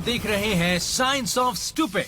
देख रहे हैं साइंस ऑफ स्टूपिड।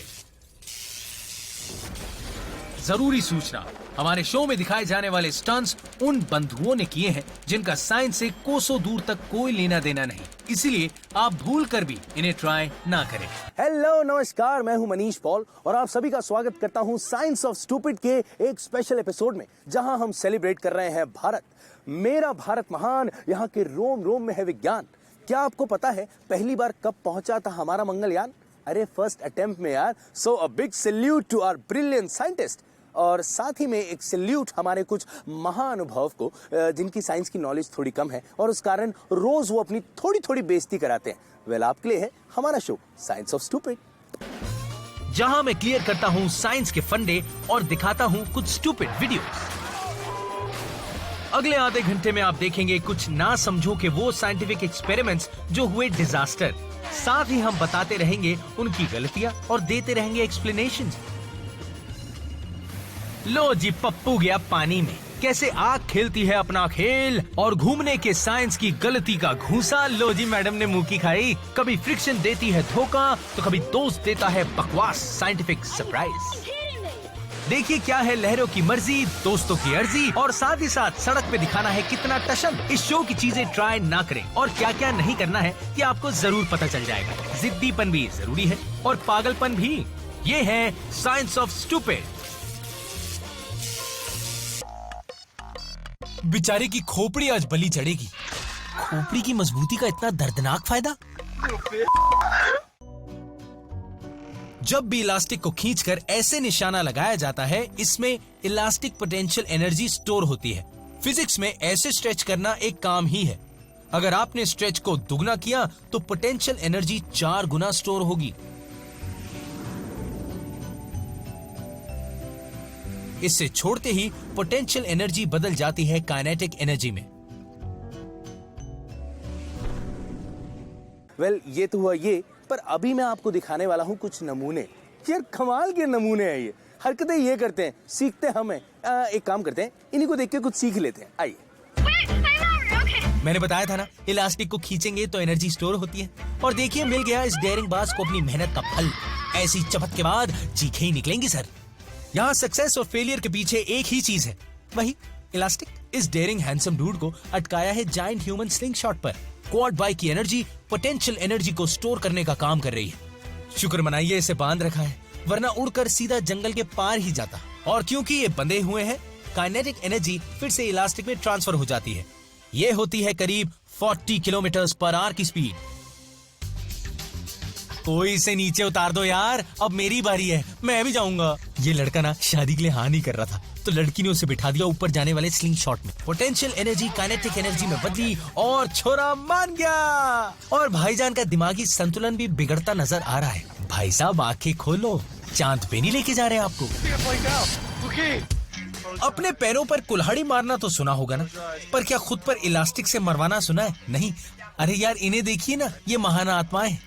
जरूरी सूचना, हमारे शो में दिखाए जाने वाले स्टंट्स उन बंधुओं ने किए हैं जिनका साइंस से कोसों दूर तक कोई लेना देना नहीं, इसीलिए आप भूल कर भी इन्हें ट्राई ना करें। हेलो नमस्कार, मैं हूं मनीष पॉल और आप सभी का स्वागत करता हूं साइंस ऑफ स्टूपिड के एक स्पेशल एपिसोड में, जहां हम सेलिब्रेट कर रहे हैं भारत। मेरा भारत महान, यहाँ के रोम रोम में है विज्ञान। क्या आपको पता है पहली बार कब पहुंचा था हमारा मंगलयान? अरे फर्स्ट अटेम्प्ट में यार। So a big salute to our brilliant scientist. और साथ ही में एक सैल्यूट हमारे कुछ महाअनुभव को, जिनकी साइंस की नॉलेज थोड़ी कम है और उस कारण रोज वो अपनी थोड़ी थोड़ी बेइज्जती कराते हैं। वेल, आपके लिए है हमारा शो साइंस ऑफ स्टूपिड, जहां मैं क्लियर करता हूं साइंस के फंडे और दिखाता हूं कुछ स्टूपिड वीडियोस। अगले आधे घंटे में आप देखेंगे कुछ ना समझो के वो साइंटिफिक एक्सपेरिमेंट्स जो हुए डिजास्टर। साथ ही हम बताते रहेंगे उनकी गलतियां और देते रहेंगे एक्सप्लेनेशंस। लो जी, पप्पू गया पानी में, कैसे आग खेलती है अपना खेल, और घूमने के साइंस की गलती का घूसा। लो जी, मैडम ने मुंह की खाई। कभी फ्रिक्शन देती है धोखा तो कभी दोस्त देता है बकवास साइंटिफिक सरप्राइज। देखिए क्या है लहरों की मर्जी, दोस्तों की अर्जी, और साथ ही साथ सड़क पे दिखाना है कितना टशन। इस शो की चीजें ट्राई ना करें और क्या क्या नहीं करना है ये आपको जरूर पता चल जाएगा। जिद्दीपन भी जरूरी है और पागलपन भी। ये है साइंस ऑफ स्टूपिड। बेचारे की खोपड़ी आज बलि चढ़ेगी। खोपड़ी की मजबूती का इतना दर्दनाक फायदा। जब भी इलास्टिक को खींचकर ऐसे निशाना लगाया जाता है, इसमें इलास्टिक पोटेंशियल एनर्जी स्टोर होती है। फिजिक्स में ऐसे स्ट्रेच करना एक काम ही है। अगर आपने स्ट्रेच को दुगना किया तो पोटेंशियल एनर्जी 4 गुना स्टोर होगी। इससे छोड़ते ही पोटेंशियल एनर्जी बदल जाती है काइनेटिक एनर्जी में। वेल, ये तो हुआ ये, पर अभी मैं आपको दिखाने वाला हूँ कुछ नमूने। यार कमाल के नमूने हैं ये। हरकतें ये करते हैं, सीखते हम हैं। एक काम करते हैं, इन्हीं को देख के कुछ सीख लेते हैं। आइए। मैंने बताया था ना, इलास्टिक को खींचेंगे तो एनर्जी स्टोर होती है। और देखिए, मिल गया इस डेयरिंग बाज को अपनी मेहनत का फल। ऐसी चपत के बाद चीखें ही निकलेंगी सर। यहाँ सक्सेस और फेलियर के पीछे एक ही चीज है, वही इलास्टिक। इस डेयरिंग हैंडसम डूड को अटकाया है जायंट ह्यूमन स्लिंग शॉट पर। क्वाड बाइक की एनर्जी पोटेंशियल एनर्जी को स्टोर करने का काम कर रही है। शुक्र मनाइए इसे बांध रखा है, वरना उड़कर सीधा जंगल के पार ही जाता। और क्योंकि ये बंधे हुए हैं, काइनेटिक एनर्जी फिर से इलास्टिक में ट्रांसफर हो जाती है। ये होती है करीब 40 किलोमीटर पर आवर की स्पीड। कोई इसे नीचे उतार दो यार, अब मेरी बारी है, मैं भी जाऊंगा। ये लड़का ना शादी के लिए हाँ नहीं कर रहा था, तो लड़की ने उसे बिठा दिया ऊपर जाने वाले स्लिंग शॉट में। पोटेंशियल एनर्जी काइनेटिक एनर्जी में बदली और छोरा मान गया। और भाईजान का दिमागी संतुलन भी बिगड़ता नजर आ रहा है। भाई साहब आंखें खोलो, चांद पे नहीं लेके जा रहे हैं आपको। अपने पैरों पर कुल्हाड़ी मारना तो सुना होगा ना, पर क्या खुद पर इलास्टिक से मरवाना सुना है? नहीं। अरे यार इन्हें देखिए ना, ये महान आत्माएं।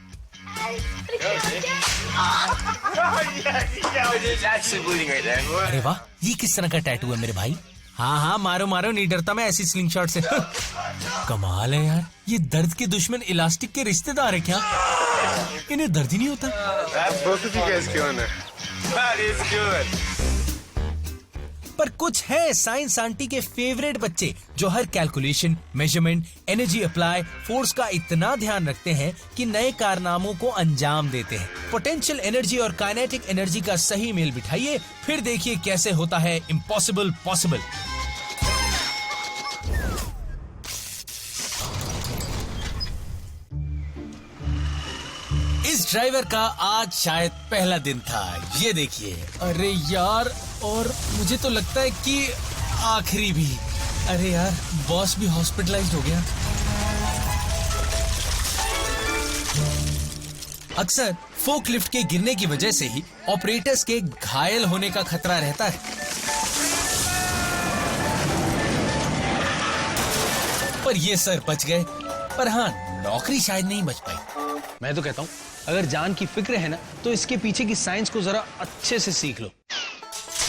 अरे वाह, ये किस तरह का टैटू है मेरे भाई? हाँ हाँ, मारो मारो, नहीं डरता मैं ऐसी स्लिंग शॉट से। कमाल है यार, ये दर्द के दुश्मन इलास्टिक के रिश्तेदार है क्या? इन्हें दर्द ही नहीं होता। पर कुछ है साइंस आंटी के फेवरेट बच्चे जो हर calculation, measurement, energy apply, force का इतना ध्यान रखते हैं कि नए कारनामों को अंजाम देते हैं। पोटेंशियल एनर्जी और काइनेटिक एनर्जी का सही मेल बिठाइए, फिर देखिए कैसे होता है इम्पॉसिबल पॉसिबल। इस ड्राइवर का आज शायद पहला दिन था, ये देखिए। अरे यार, और मुझे तो लगता है कि आखिरी भी। अरे यार, बॉस भी हॉस्पिटलाइज्ड हो गया। अक्सर फोकलिफ्ट के गिरने की वजह से ही ऑपरेटर्स के घायल होने का खतरा रहता है। पर ये सर बच गए। पर हाँ, नौकरी शायद नहीं बच पाई। मैं तो कहता हूँ, अगर जान की फिक्र है ना, तो इसके पीछे की साइंस को जरा अच्छे से सीख लो।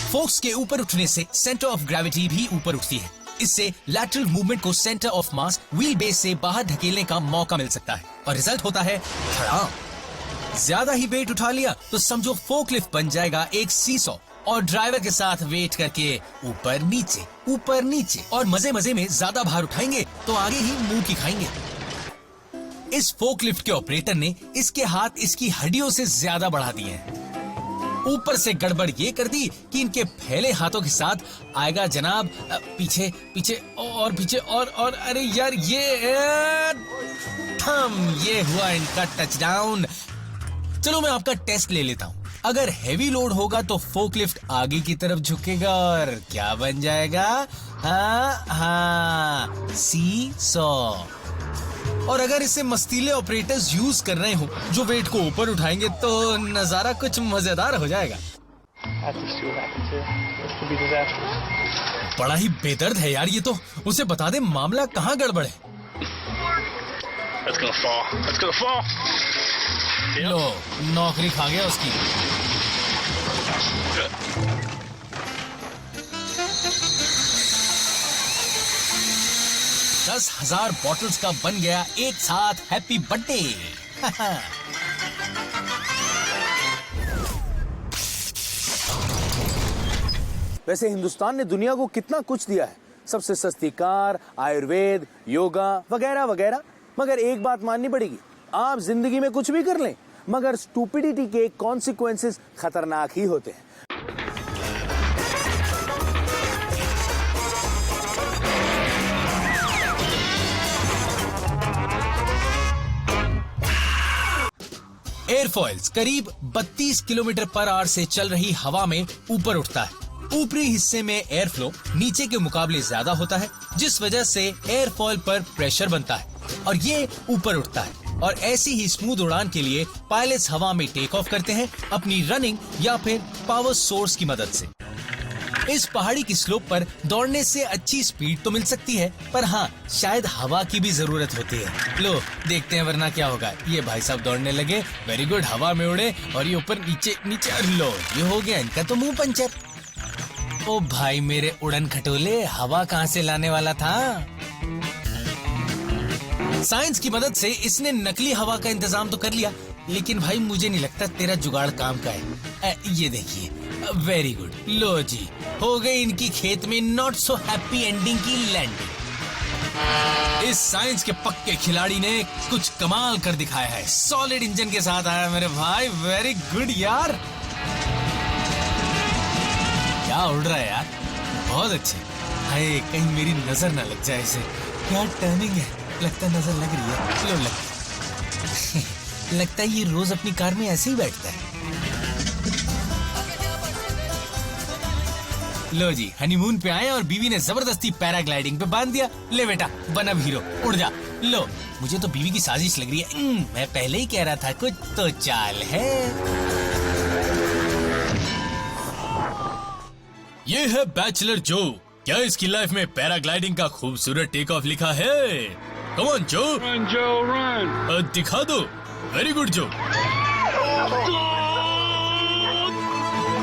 फोक्स के ऊपर उठने से सेंटर ऑफ ग्रेविटी भी ऊपर उठती है। इससे लैटरल मूवमेंट को centre of mass wheel base से बाहर धकेलने का मौका मिल सकता है और रिजल्ट होता है धड़ाम। ज्यादा ही वेट उठा लिया तो समझो फोकलिफ्ट बन जाएगा एक सीसॉ और ड्राइवर के साथ वेट करके ऊपर नीचे और मजे मजे में ज्यादा भार उठाएंगे तो आगे ही मुंह की खाएंगे। इस फोकलिफ्ट के ऑपरेटर ने इसके हाथ इसकी हड्डियों से ज्यादा बढ़ा दिए हैं। ऊपर से गड़बड़ ये कर दी कि इनके फैले हाथों के साथ आएगा जनाब पीछे और अरे यार ये हुआ इनका टचडाउन। चलो मैं आपका टेस्ट ले लेता हूँ। अगर हैवी लोड होगा तो फोकलिफ्ट आगे की तरफ झुकेगा और क्या बन जाएगा? हाँ सीसॉ। और अगर इसे मस्तीले ऑपरेटर्स यूज कर रहे हो जो वेट को ऊपर उठाएंगे तो नजारा कुछ मजेदार हो जाएगा। बड़ा ही बेदर्द है यार ये तो। उसे बता दे मामला कहाँ गड़बड़ है। लो नौकरी खा गया उसकी। $10,000 बॉटल्स का बन गया एक साथ हैप्पी बर्थडे। वैसे हिंदुस्तान ने दुनिया को कितना कुछ दिया है, सबसे सस्ती कार, आयुर्वेद, योगा वगैरह वगैरह। मगर एक बात माननी पड़ेगी, आप जिंदगी में कुछ भी कर लें मगर स्टूपिडिटी के कॉन्सिक्वेंसेस खतरनाक ही होते हैं। एयरफॉइल्स करीब 32 किलोमीटर पर आवर से चल रही हवा में ऊपर उठता है। ऊपरी हिस्से में एयर फ्लो नीचे के मुकाबले ज्यादा होता है जिस वजह से एयरफॉइल पर प्रेशर बनता है और ये ऊपर उठता है। और ऐसी ही स्मूथ उड़ान के लिए पायलट्स हवा में टेक ऑफ करते हैं अपनी रनिंग या फिर पावर सोर्स की मदद से। इस पहाड़ी की स्लोप पर दौड़ने से अच्छी स्पीड तो मिल सकती है पर हाँ शायद हवा की भी जरूरत होती है। लो देखते हैं वरना क्या होगा। ये भाई साहब दौड़ने लगे, वेरी गुड, हवा में उड़े और ये ऊपर नीचे लो ये हो गया इनका तो मुंह पंचर। ओ भाई मेरे उड़न खटोले, हवा कहाँ से लाने वाला था? साइंस की मदद से इसने नकली हवा का इंतजाम तो कर लिया लेकिन भाई मुझे नहीं लगता तेरा जुगाड़ काम का है। ये देखिए, वेरी गुड, लो जी हो गई इनकी खेत में नॉट सो हैप्पी एंडिंग की लैंडिंग। इस साइंस के पक्के खिलाड़ी ने कुछ कमाल कर दिखाया है। सॉलिड इंजन के साथ आया मेरे भाई, वेरी गुड यार। क्या उड़ रहा है यार, बहुत अच्छे। हाय कहीं मेरी नजर ना लग जाए इसे। क्या टर्निंग है, लगता नजर लग रही है। लो लगता है ये रोज अपनी कार में ऐसे ही बैठता है। लो जी हनीमून पे आए और बीवी ने जबरदस्ती पैराग्लाइडिंग पे बांध दिया। ले बेटा बन अब हीरो, उड़ जा। लो मुझे तो बीवी की साजिश लग रही है। मैं पहले ही कह रहा था कुछ तो चाल है। ये है बैचलर जो। क्या इसकी लाइफ में पैराग्लाइडिंग का खूबसूरत टेक ऑफ लिखा है? कम ऑन जो, Run, Joe, run! दिखा दो। वेरी गुड जो।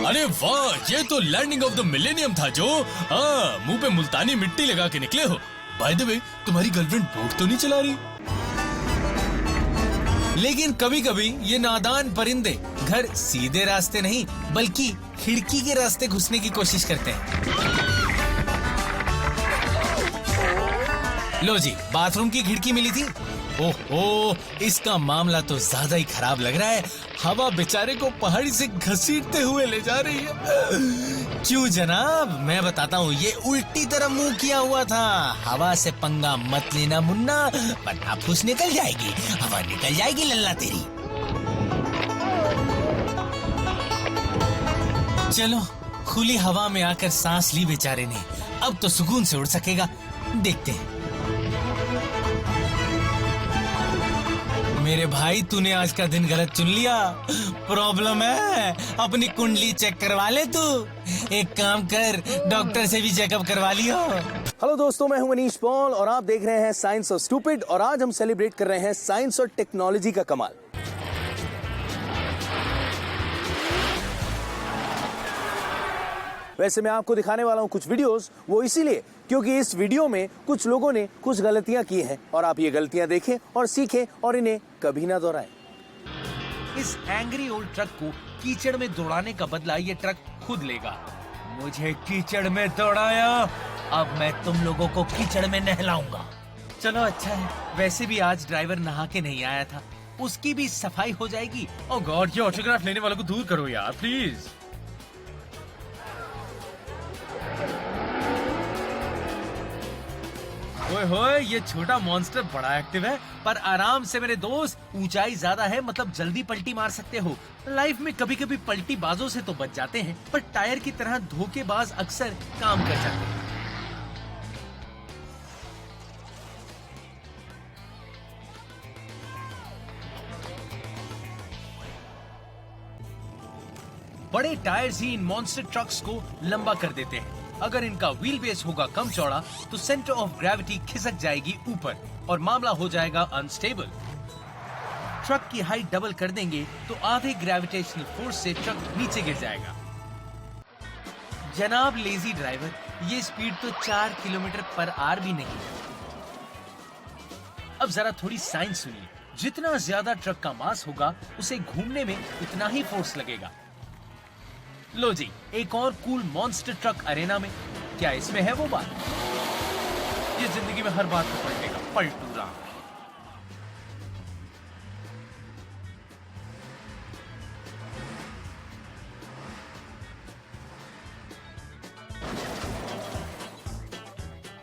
अरे वाह, ये तो लैंडिंग ऑफ द मिलेनियम था जो। मुंह पे मुल्तानी मिट्टी लगा के निकले हो। बाय द वे तुम्हारी गर्लफ्रेंड बोट तो नहीं चला रही? लेकिन कभी कभी ये नादान परिंदे घर सीधे रास्ते नहीं बल्कि खिड़की के रास्ते घुसने की कोशिश करते हैं। लो जी बाथरूम की खिड़की मिली थी। ओहो इसका मामला तो ज्यादा ही खराब लग रहा है। हवा बेचारे को पहाड़ी से घसीटते हुए ले जा रही है। क्यों जनाब, मैं बताता हूँ, ये उल्टी तरफ मुंह किया हुआ था। हवा से पंगा मत लेना मुन्ना, वरना फूस निकल जाएगी, हवा निकल जाएगी लल्ला तेरी। चलो खुली हवा में आकर सांस ली बेचारे ने, अब तो सुकून से उड़ सकेगा। देखते हैं। मेरे भाई तूने आज का दिन गलत चुन लिया। प्रॉब्लम है, अपनी कुंडली चेक करवा ले तू। एक काम कर, डॉक्टर से भी चेकअप करवा लियो। हेलो दोस्तों, मैं हूं मनीष पॉल और आप देख रहे हैं साइंस ऑफ स्टूपिड। और आज हम सेलिब्रेट कर रहे हैं साइंस और टेक्नोलॉजी का कमाल। वैसे मैं आपको दिखाने वाला हूं कुछ वीडियोस, वो इसीलिए क्योंकि इस वीडियो में कुछ लोगों ने कुछ गलतियां की हैं और आप ये गलतियां देखें और सीखें और इन्हें कभी ना दोहराएं। इस एंग्री ओल्ड ट्रक को कीचड़ में दौड़ाने का बदला ये ट्रक खुद लेगा। मुझे कीचड़ में दौड़ाया, अब मैं तुम लोगों को कीचड़ में नहलाऊंगा। चलो अच्छा है, वैसे भी आज ड्राइवर नहा के नहीं आया था, उसकी भी सफाई हो जाएगी। ओह गॉड, ये ऑटोग्राफ लेने वालों को दूर करो यार प्लीज। ओए होए, ये छोटा मॉन्स्टर बड़ा एक्टिव है, पर आराम से मेरे दोस्त, ऊंचाई ज्यादा है मतलब जल्दी पलटी मार सकते हो। लाइफ में कभी कभी पलटी बाजों से तो बच जाते हैं, पर टायर की तरह धोखेबाज अक्सर काम कर जाते हैं। बड़े टायर्स ही इन मॉन्स्टर ट्रक्स को लंबा कर देते हैं। अगर इनका व्हील बेस होगा कम चौड़ा तो सेंटर ऑफ ग्रेविटी खिसक जाएगी ऊपर और मामला हो जाएगा अनस्टेबल। ट्रक की हाइट डबल कर देंगे तो आधे ग्रेविटेशनल फोर्स से ट्रक नीचे गिर जाएगा। जनाब लेजी ड्राइवर, ये स्पीड तो 4 किलोमीटर पर आवर भी नहीं। अब जरा थोड़ी साइंस सुनिए। जितना ज्यादा ट्रक का मास होगा उसे घूमने में उतना ही फोर्स लगेगा। लो जी, एक और कूल मॉन्स्टर ट्रक अरेना में। क्या इसमें है वो बात? ये जिंदगी में हर बात को पलटेगा, पलटू राम।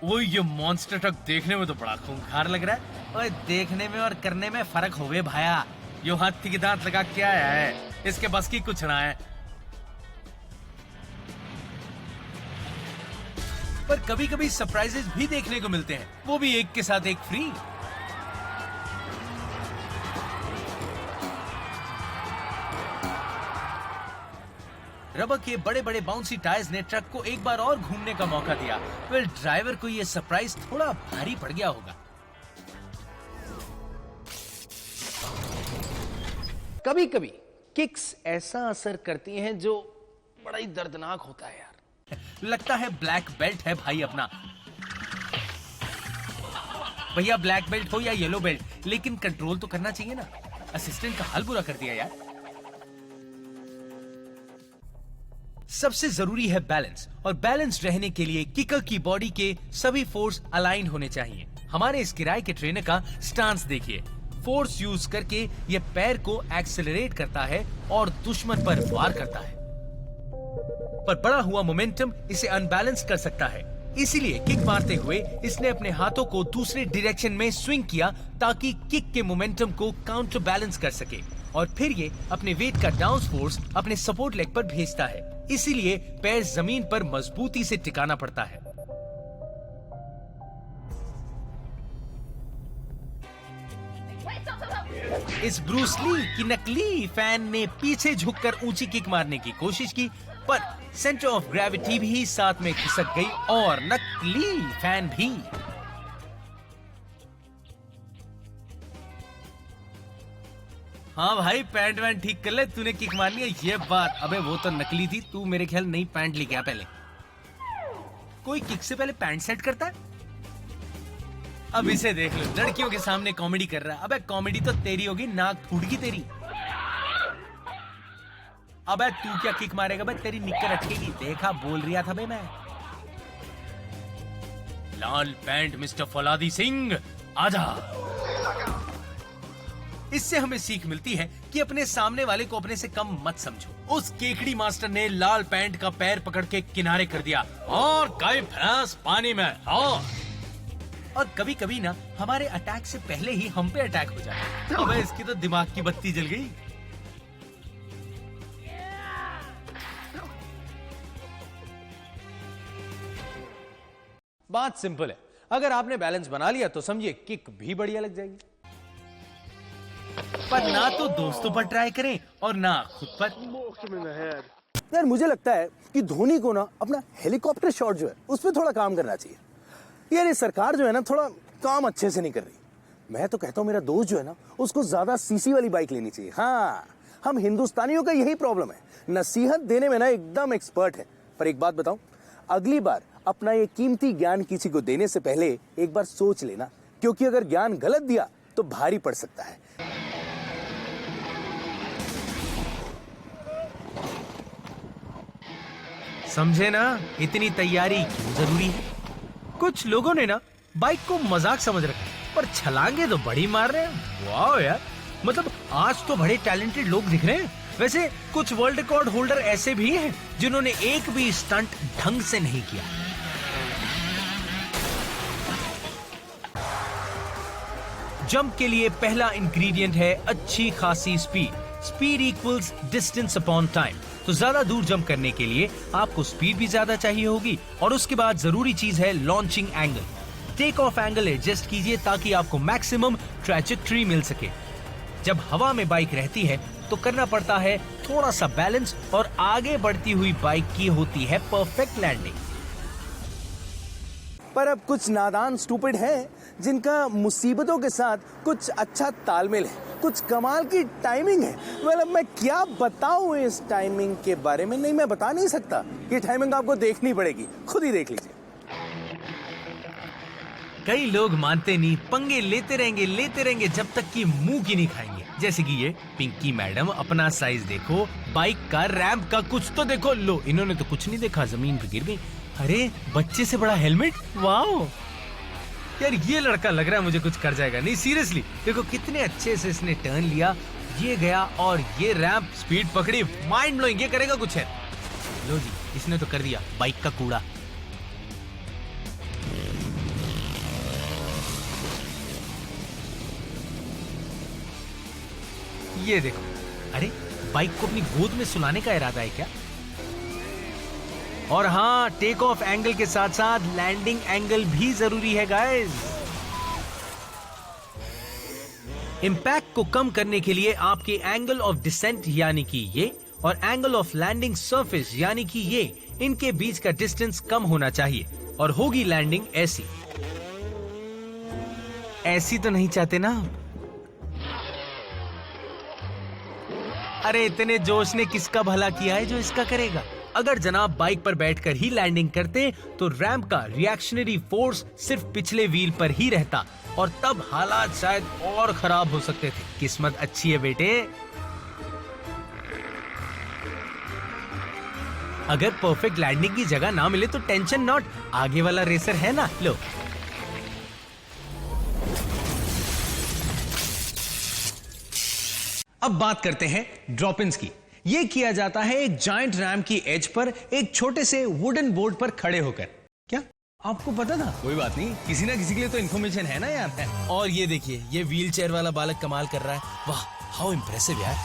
ओए, ये मॉन्स्टर ट्रक देखने में तो बड़ा खूंखार लग रहा है। ओए, देखने में और करने में फर्क होवे भाया। यो हाथी के दांत लगा क्या है, इसके बस की कुछ ना है। पर कभी कभी सरप्राइजेस भी देखने को मिलते हैं, वो भी एक के साथ एक फ्री। रबर के बड़े बड़े बाउंसी टायर्स ने ट्रक को एक बार और घूमने का मौका दिया। वेल, ड्राइवर को यह सरप्राइज थोड़ा भारी पड़ गया होगा। कभी कभी किक्स ऐसा असर करती हैं जो बड़ा ही दर्दनाक होता है यार। लगता है ब्लैक बेल्ट है भाई अपना। भैया ब्लैक बेल्ट हो या येलो बेल्ट, लेकिन कंट्रोल तो करना चाहिए ना। असिस्टेंट का हाल बुरा कर दिया यार। सबसे जरूरी है बैलेंस, और बैलेंस रहने के लिए किकर की बॉडी के सभी फोर्स अलाइन होने चाहिए। हमारे इस किराए के ट्रेनर का स्टांस देखिए। फोर्स यूज करके ये पैर को एक्सेलरेट करता है और दुश्मन पर वार करता है, पर बड़ा हुआ मोमेंटम इसे अनबैलेंस कर सकता है। इसीलिए किक मारते हुए इसने अपने हाथों को दूसरे डायरेक्शन में स्विंग किया ताकि किक के मोमेंटम को काउंटर बैलेंस कर सके, और फिर ये अपने वेट का डाउन फोर्स अपने सपोर्ट लेग पर भेजता है। इसीलिए पैर जमीन पर मजबूती से टिकाना पड़ता है। इस ब्रूस ली की नकली फैन ने पीछे झुककर ऊंची किक मारने की कोशिश की, पर सेंटर ऑफ ग्रेविटी भी साथ में खिसक गई और नकली फैन भी। हाँ भाई, पैंट वैंट ठीक कर ले, तूने किक मारनी है ये बात। अबे वो तो नकली थी, तू मेरे ख्याल नई पैंट लेके आ पहले। कोई किक से पहले पैंट सेट करता है? अब इसे देख लो, लड़कियों के सामने कॉमेडी कर रहा है। अबे कॉमेडी तो तेरी होगी, नाक फूटगी तेरी। अबे तू क्या किक मारेगा बे, तेरी निक्कर अटकेगी। देखा, बोल रिया था बे मैं। लाल पैंट मिस्टर फौलादी सिंह, आजा। इससे हमें सीख मिलती है कि अपने सामने वाले को अपने से कम मत समझो। उस केकड़ी मास्टर ने लाल पैंट का पैर पकड़ के किनारे कर दिया और कई भैंस पानी में। हाँ, और कभी कभी ना हमारे अटैक से पहले ही हम पे अटैक हो जाता है। अबे इसकी तो दिमाग की बत्ती जल गई। बात सिंपल है, अगर आपने बैलेंस बना लिया तो समझिए किक भी बढ़िया लग जाएगी। पर ना तो दोस्तों पर ट्राई करें और ना खुद पर। यार मुझे लगता है कि धोनी को ना अपना हेलीकॉप्टर शॉट जो है उस पर थोड़ा काम करना चाहिए। यार ये सरकार जो है ना थोड़ा काम अच्छे से नहीं कर रही। मैं तो कहता हूँ मेरा दोस्त जो है ना उसको ज्यादा सीसी वाली बाइक लेनी चाहिए। हाँ, हम हिंदुस्तानियों का यही प्रॉब्लम है, नसीहत देने में ना एकदम एक्सपर्ट है। पर एक बात बताऊं, अगली बार अपना ये कीमती ज्ञान किसी को देने से पहले एक बार सोच लेना, क्योंकि अगर ज्ञान गलत दिया तो भारी पड़ सकता है। समझे ना, इतनी तैयारी क्यों जरूरी है? कुछ लोगों ने ना बाइक को मजाक समझ रखा है, पर छलांगे तो बड़ी मार रहे हैं। वाह यार, मतलब आज तो बड़े टैलेंटेड लोग दिख रहे हैं। वैसे कुछ वर्ल्ड रिकॉर्ड होल्डर ऐसे भी हैं जिन्होंने एक भी स्टंट ढंग से नहीं किया। जंप के लिए पहला इंग्रेडिएंट है अच्छी खासी speed. Speed equals distance upon time. तो ज्यादा दूर जंप करने के लिए आपको स्पीड भी ज्यादा चाहिए होगी, और उसके बाद जरूरी चीज है launching angle. Take off angle adjust कीजिए ताकि आपको मैक्सिमम ट्रैजेक्टरी मिल सके। जब हवा में बाइक रहती है तो करना पड़ता है थोड़ा सा बैलेंस, और आगे बढ़ती हुई बाइक की होती है परफेक्ट लैंडिंग। पर अब कुछ नादान स्टूपिड हैं जिनका मुसीबतों के साथ कुछ अच्छा तालमेल है, कुछ कमाल की टाइमिंग है। मतलब मैं क्या बताऊं इस टाइमिंग के बारे में, नहीं मैं बता नहीं सकता। ये टाइमिंग आपको देखनी पड़ेगी, खुद ही देख लीजिए। कई लोग मानते नहीं, पंगे लेते रहेंगे जब तक कि मुंह की नहीं खाएंगे। जैसे कि ये पिंकी मैडम, अपना साइज देखो, बाइक का रैंप का कुछ तो देखो। लो, इन्होंने तो कुछ नहीं देखा, जमीन पे गिर गई। अरे बच्चे से बड़ा हेलमेट, वाओ यार, ये लड़का लग रहा है मुझे कुछ कर जाएगा। नहीं सीरियसली, देखो कितने अच्छे से इसने टर्न लिया, ये गया और ये रैंप स्पीड पकड़ी, माइंड ब्लोइंग। ये करेगा कुछ है। लो जी, इसने तो कर दिया बाइक का कूड़ा। ये देखो, अरे बाइक को अपनी गोद में सुलाने का इरादा है क्या? और हाँ, टेक ऑफ एंगल के साथ साथ लैंडिंग एंगल भी जरूरी है गाइस। इंपैक्ट को कम करने के लिए आपके एंगल ऑफ डिसेंट यानी कि ये, और एंगल ऑफ लैंडिंग सरफेस यानी कि ये, इनके बीच का डिस्टेंस कम होना चाहिए, और होगी लैंडिंग ऐसी। ऐसी तो नहीं चाहते ना? अरे इतने जोश ने किसका भला किया है जो इसका करेगा? अगर जनाब बाइक पर बैठकर ही लैंडिंग करते तो रैंप का रिएक्शनरी फोर्स सिर्फ पिछले व्हील पर ही रहता, और तब हालात शायद और खराब हो सकते थे। किस्मत अच्छी है बेटे। अगर परफेक्ट लैंडिंग की जगह ना मिले तो टेंशन नॉट, आगे वाला रेसर है ना। लो, अब बात करते हैं ड्रॉप-इन्स की। यह किया जाता है एक जायंट रैम की एज पर एक छोटे से वुडन बोर्ड पर खड़े होकर। क्या आपको पता था? कोई बात नहीं, किसी ना किसी के लिए तो इन्फॉर्मेशन है ना यार। और ये देखिए, ये व्हील चेयर वाला बालक कमाल कर रहा है। वाह, हाउ इंप्रेसिव यार।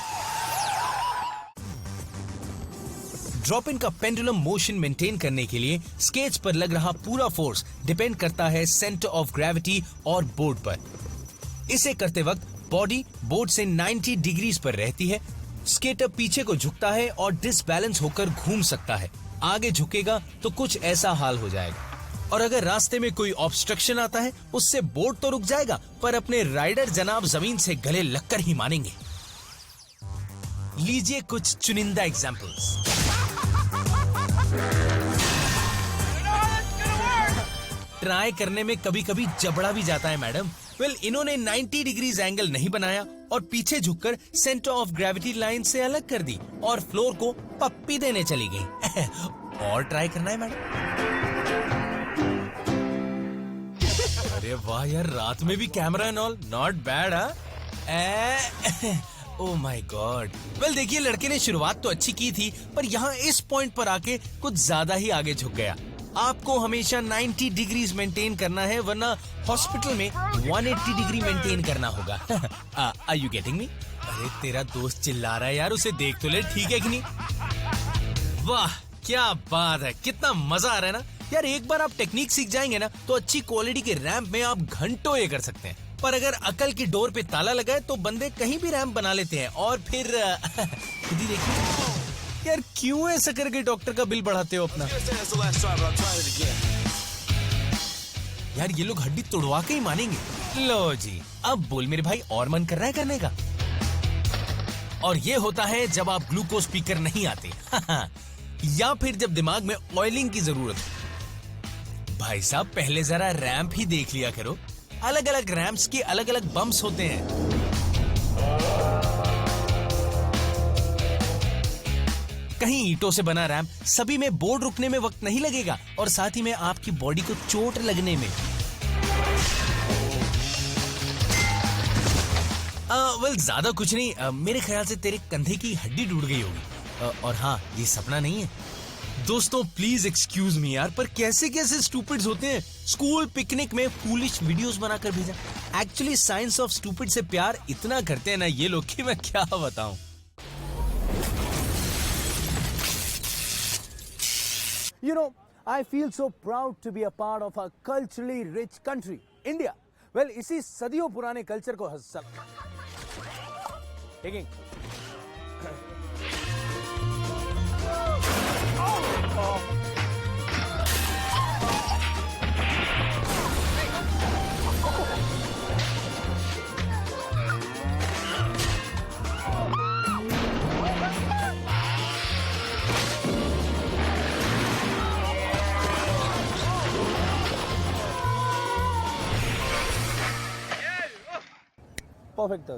ड्रॉप इन का पेंडुलम मोशन मेंटेन करने के लिए स्केच पर लग रहा पूरा फोर्स डिपेंड करता है सेंटर ऑफ ग्रेविटी और बोर्ड पर। इसे करते वक्त बॉडी बोर्ड से 90 डिग्रीज पर रहती है। स्केटर पीछे को झुकता है और डिसबैलेंस होकर घूम सकता है। आगे झुकेगा तो कुछ ऐसा हाल हो जाएगा। और अगर रास्ते में कोई ऑब्स्ट्रक्शन आता है, उससे बोर्ड तो रुक जाएगा, पर अपने राइडर जनाब जमीन से गले लगकर ही मानेंगे। लीजिए कुछ चुनिंदा एग्जांपल्स। ट्राई करने में कभी कभी जबड़ा भी जाता है मैडम। वेल, इन्होंने 90 डिग्रीज एंगल नहीं बनाया और पीछे झुककर सेंटर ऑफ ग्रेविटी लाइन से अलग कर दी और फ्लोर को पप्पी देने चली गई। और ट्राई करना है मैडम? अरे वाह यार, रात में भी camera and all, not bad. Oh my God. Well देखिए, लड़के ने शुरुआत तो अच्छी की थी, पर यहाँ इस पॉइंट पर आके कुछ ज्यादा ही आगे झुक गया। आपको हमेशा 90 डिग्रीज मेंटेन करना है, वरना हॉस्पिटल में 180 डिग्री मेंटेन करना होगा। Are you getting me? अरे तेरा दोस्त चिल्ला रहा है यार, उसे देख तो ले, ठीक है कि नहीं? वाह क्या बात है, कितना मजा आ रहा है ना यार। एक बार आप टेक्निक सीख जाएंगे ना तो अच्छी क्वालिटी के रैंप में आप घंटों ये कर सकते हैं। पर अगर अकल की डोर पे ताला लगा है तो बंदे कहीं भी रैंप बना लेते हैं, और फिर खुद ही देखिए यार, क्यों ऐसा करके डॉक्टर का बिल बढ़ाते हो अपना? यार ये लोग हड्डी तोड़वा के ही मानेंगे। लो जी, अब बोल मेरे भाई, और मन कर रहा है करने का? और ये होता है जब आप ग्लूकोज पीकर नहीं आते, या फिर जब दिमाग में ऑयलिंग की जरूरत हो। भाई साहब, पहले जरा रैंप ही देख लिया करो। अलग अलग रैंप्स के अलग अलग बम्प्स होते हैं। कहीं ईंटों से बना रैंप, सभी में बोर्ड रुकने में वक्त नहीं लगेगा और साथ ही में आपकी बॉडी को चोट लगने में। वेल ज्यादा कुछ नहीं, मेरे ख्याल से तेरे कंधे की हड्डी टूट गई होगी। और हाँ, ये सपना नहीं है। दोस्तों प्लीज एक्सक्यूज मी यार, पर कैसे कैसे स्टूपिड्स होते हैं। स्कूल पिकनिक में फूलिश वीडियोस बनाकर भेजा। एक्चुअली साइंस ऑफ स्टूपिड से प्यार इतना करते हैं ना ये लोग कि मैं क्या बताऊं। You know, I feel so proud to be a part of a culturally rich country, India. Well, इसी सदियों पुराने कल्चर को Taking. Perfect था